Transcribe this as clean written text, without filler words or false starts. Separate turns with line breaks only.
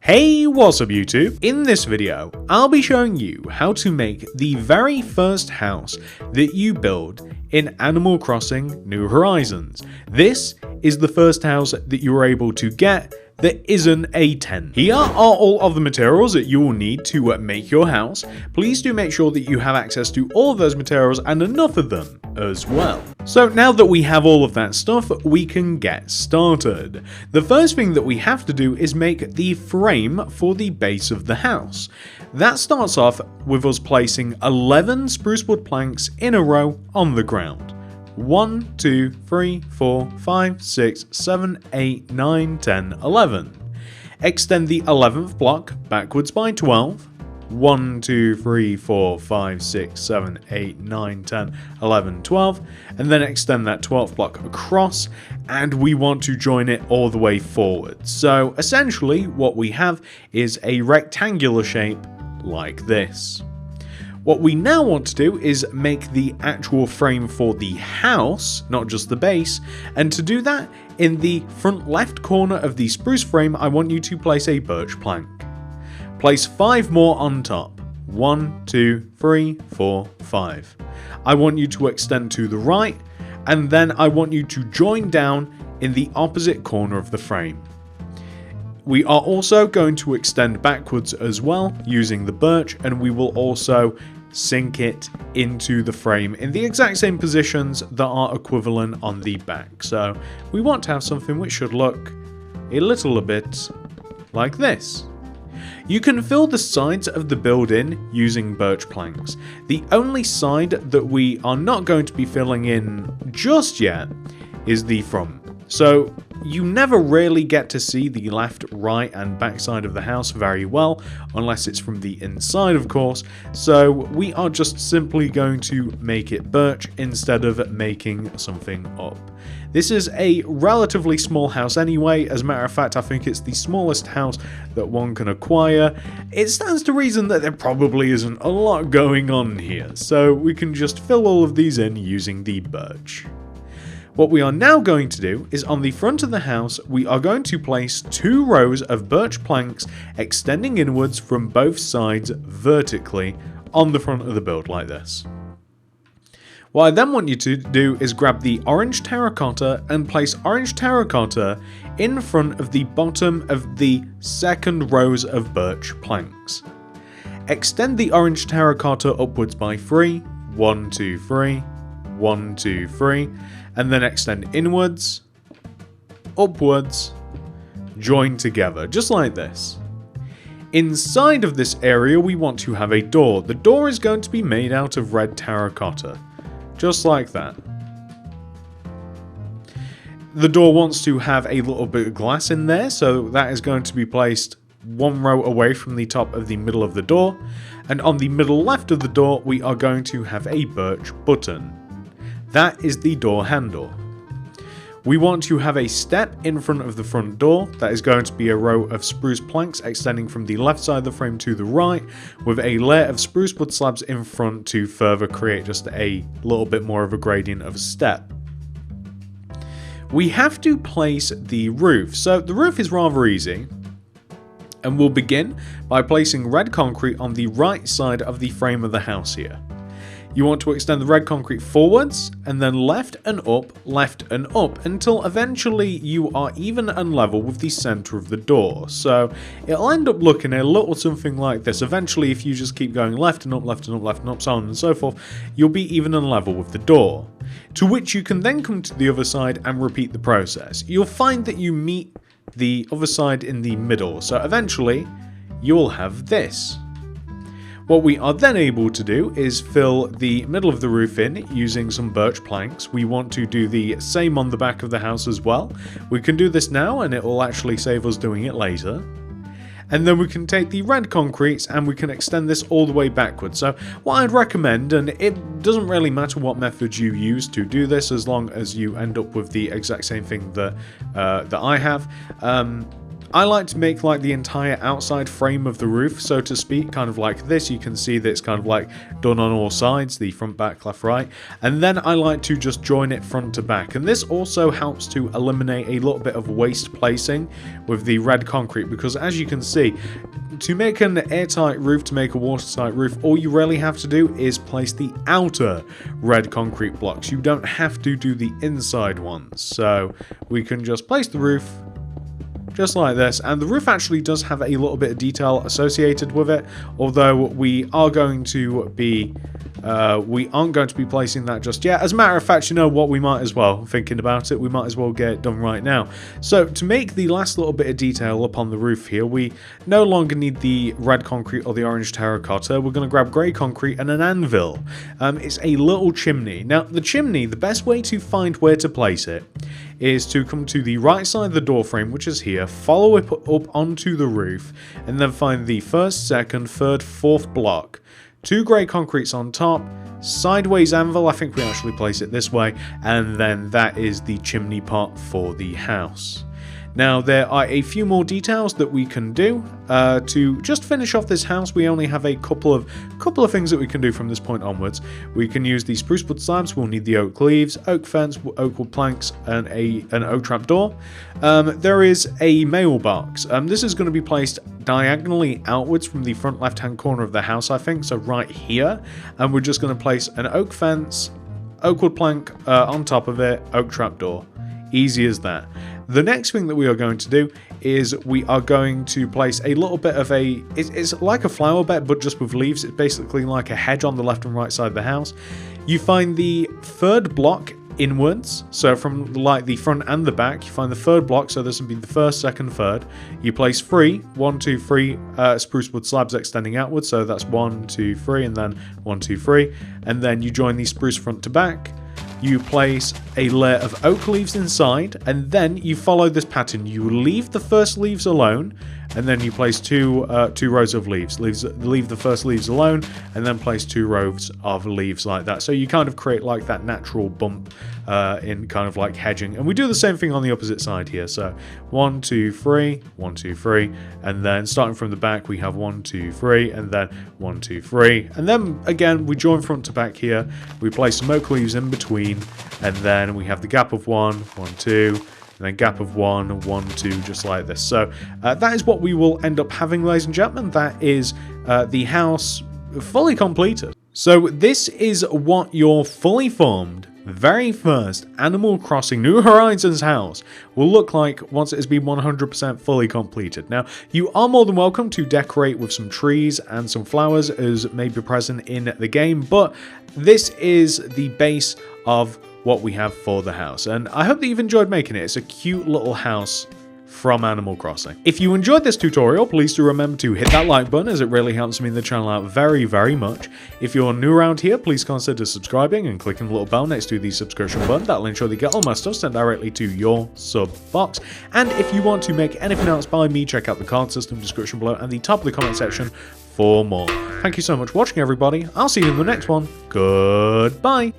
Hey, what's up YouTube? In this video, I'll be showing you how to make the very first house that you build in Animal Crossing New Horizons. This is the first house that you were able to get that isn't a tent. Here are all of the materials that you will need to make your house. Please do make sure that you have access to all of those materials and enough of them as well. So now that we have all of that stuff, we can get started. The first thing that we have to do is make the frame for the base of the house. That starts off with us placing 11 spruce wood planks in a row on the ground. 1, 2, 3, 4, 5, 6, 7, 8, 9, 10, 11. Extend the 11th block backwards by 12. 1, 2, 3, 4, 5, 6, 7, 8, 9, 10, 11, 12. And then extend that 12th block across, and we want to join it all the way forward. So essentially what we have is a rectangular shape like this. What we now want to do is make the actual frame for the house, not just the base, and to do that, in the front left corner of the spruce frame, I want you to place a birch plank. Place 5 more on top. 1, 2, 3, 4, 5. I want you to extend to the right, and then I want you to join down in the opposite corner of the frame. We are also going to extend backwards as well using the birch, and we will also sink it into the frame in the exact same positions that are equivalent on the back. So we want to have something which should look a little bit like this. You can fill the sides of the building using birch planks. The only side that we are not going to be filling in just yet is the front. So you never really get to see the left, right and back side of the house very well, unless it's from the inside of course, so we are just simply going to make it birch instead of making something up. This is a relatively small house anyway. As a matter of fact, I think it's the smallest house that one can acquire. It stands to reason that there probably isn't a lot going on here, so we can just fill all of these in using the birch. What we are now going to do is on the front of the house, we are going to place 2 rows of birch planks extending inwards from both sides vertically on the front of the build like this. What I then want you to do is grab the orange terracotta and place orange terracotta in front of the bottom of the second rows of birch planks. Extend the orange terracotta upwards by 3, 1, 2, 3, 1, 2, 3, and then extend inwards, upwards, join together, just like this. Inside of this area we want to have a door. The door is going to be made out of red terracotta, just like that. The door wants to have a little bit of glass in there, so that is going to be placed 1 row away from the top of the middle of the door, and on the middle left of the door we are going to have a birch button. That is the door handle. We want to have a step in front of the front door. That is going to be a row of spruce planks extending from the left side of the frame to the right, with a layer of spruce wood slabs in front to further create just a little bit more of a gradient of a step. We have to place the roof. So the roof is rather easy, and we'll begin by placing red concrete on the right side of the frame of the house here. You want to extend the red concrete forwards, and then left and up, until eventually you are even and level with the center of the door. So it'll end up looking a little something like this. Eventually, if you just keep going left and up, left and up, left and up, so on and so forth, you'll be even and level with the door. To which you can then come to the other side and repeat the process. You'll find that you meet the other side in the middle, so eventually you'll have this. What we are then able to do is fill the middle of the roof in using some birch planks. We want to do the same on the back of the house as well. We can do this now and it will actually save us doing it later. And then we can take the red concrete and we can extend this all the way backwards. So what I'd recommend, and it doesn't really matter what method you use to do this as long as you end up with the exact same thing that I have. I like to make like the entire outside frame of the roof, so to speak, kind of like this. You can see that it's kind of like done on all sides, the front, back, left, right. And then I like to just join it front to back. And this also helps to eliminate a little bit of waste placing with the red concrete, because as you can see, to make an airtight roof, to make a watertight roof, all you really have to do is place the outer red concrete blocks. You don't have to do the inside ones. So we can just place the roof just like this, and the roof actually does have a little bit of detail associated with it, although we aren't going to be placing that just yet. As a matter of fact, you know what, we might as well, thinking about it, we might as well get it done right now. So to make the last little bit of detail up on the roof here, we no longer need the red concrete or the orange terracotta. We're going to grab grey concrete and an anvil. It's a little chimney. Now the chimney, the best way to find where to place it is to come to the right side of the door frame, which is here, follow it up onto the roof, and then find the first, second, third, fourth block. 2 grey concretes on top, sideways anvil, I think we actually place it this way, and then that is the chimney pot for the house. Now there are a few more details that we can do to just finish off this house. We only have a couple of things that we can do from this point onwards. We can use the spruce wood slabs. We'll need the oak leaves, oak fence, oak wood planks, and an oak trap door. There is a mailbox. This is going to be placed diagonally outwards from the front left hand corner of the house, I think, so right here, and we're just going to place an oak fence, oak wood plank on top of it, oak trap door. Easy as that. The next thing that we are going to do is we are going to place a little bit of it's like a flower bed, but just with leaves. It's basically like a hedge on the left and right side of the house. You find the third block inwards, so from like the front and the back, you find the third block, so this would be the first, second, third. You place 3, 1, 2, 3 spruce wood slabs extending outwards, so that's 1, 2, 3, and then 1, 2, 3, and then you join the spruce front to back. You place a layer of oak leaves inside, and then you follow this pattern. You leave the first leaves alone, and then you place two rows of leaves. Leave the first leaves alone, and then place 2 rows of leaves like that. So you kind of create like that natural bump in kind of like hedging. And we do the same thing on the opposite side here. So 1, 2, 3, 1, 2, 3, and then starting from the back, we have 1, 2, 3, and then 1, 2, 3, and then again we join front to back here. We place some oak leaves in between, and then we have the gap of 1, 1, 2. And then gap of 1, 1, 2, just like this. So that is what we will end up having, ladies and gentlemen. That is the house fully completed. So this is what your fully formed, very first Animal Crossing New Horizons house will look like once it has been 100% fully completed. Now, you are more than welcome to decorate with some trees and some flowers as may be present in the game, but this is the base of what we have for the house, and I hope that you've enjoyed making it. It's a cute little house from Animal Crossing. If you enjoyed this tutorial, please do remember to hit that like button, as it really helps me and the channel out very, very much. If you're new around here, please consider subscribing and clicking the little bell next to the subscription button. That'll ensure that you get all my stuff sent directly to your sub box. And if you want to make anything else by me, check out the card system description below and the top of the comment section for more. Thank you so much for watching, everybody. I'll see you in the next one. Goodbye.